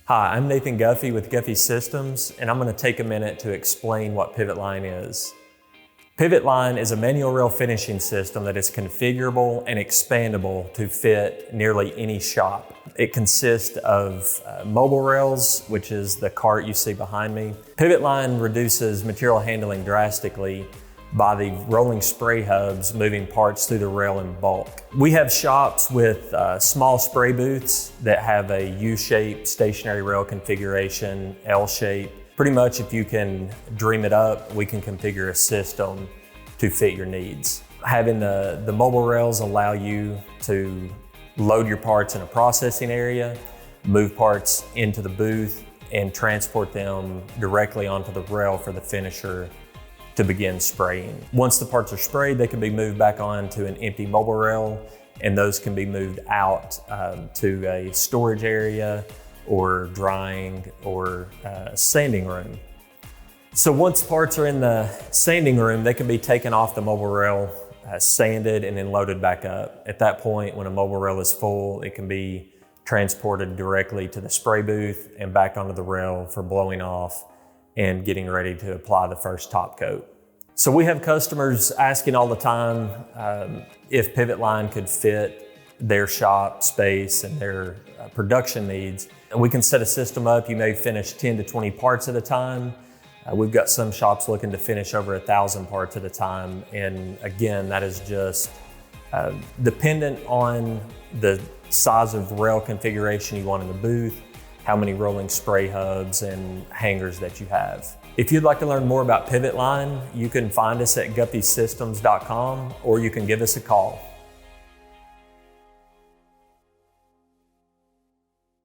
Hi, I'm Nathan Guffey with Guffey Systems, and I'm going to take a minute to explain what PivotLine is. PivotLine is a manual rail finishing system that is configurable and expandable to fit nearly any shop. It consists of mobile rails, which is the cart you see behind me. PivotLine reduces material handling drastically by the rolling spray hubs moving parts through the rail in bulk. We have shops with small spray booths that have a U-shaped stationary rail configuration, L-shape. Pretty much if you can dream it up, we can configure a system to fit your needs. Having the mobile rails allow you to load your parts in a processing area, move parts into the booth, and transport them directly onto the rail for the finisher to begin spraying. Once the parts are sprayed, they can be moved back onto an empty mobile rail, and those can be moved out to a storage area or drying or sanding room. So once parts are in the sanding room, they can be taken off the mobile rail, sanded, and then loaded back up. At that point, when a mobile rail is full, it can be transported directly to the spray booth and back onto the rail for blowing off and getting ready to apply the first top coat. So we have customers asking all the time if PivotLine could fit their shop space and their production needs. And we can set a system up. You may finish 10 to 20 parts at a time. We've got some shops looking to finish over 1,000 parts at a time. And again, that is just dependent on the size of rail configuration you want in the booth, how many rolling spray hubs and hangers that you have. If you'd like to learn more about PivotLine, you can find us at guffeysystems.com or you can give us a call.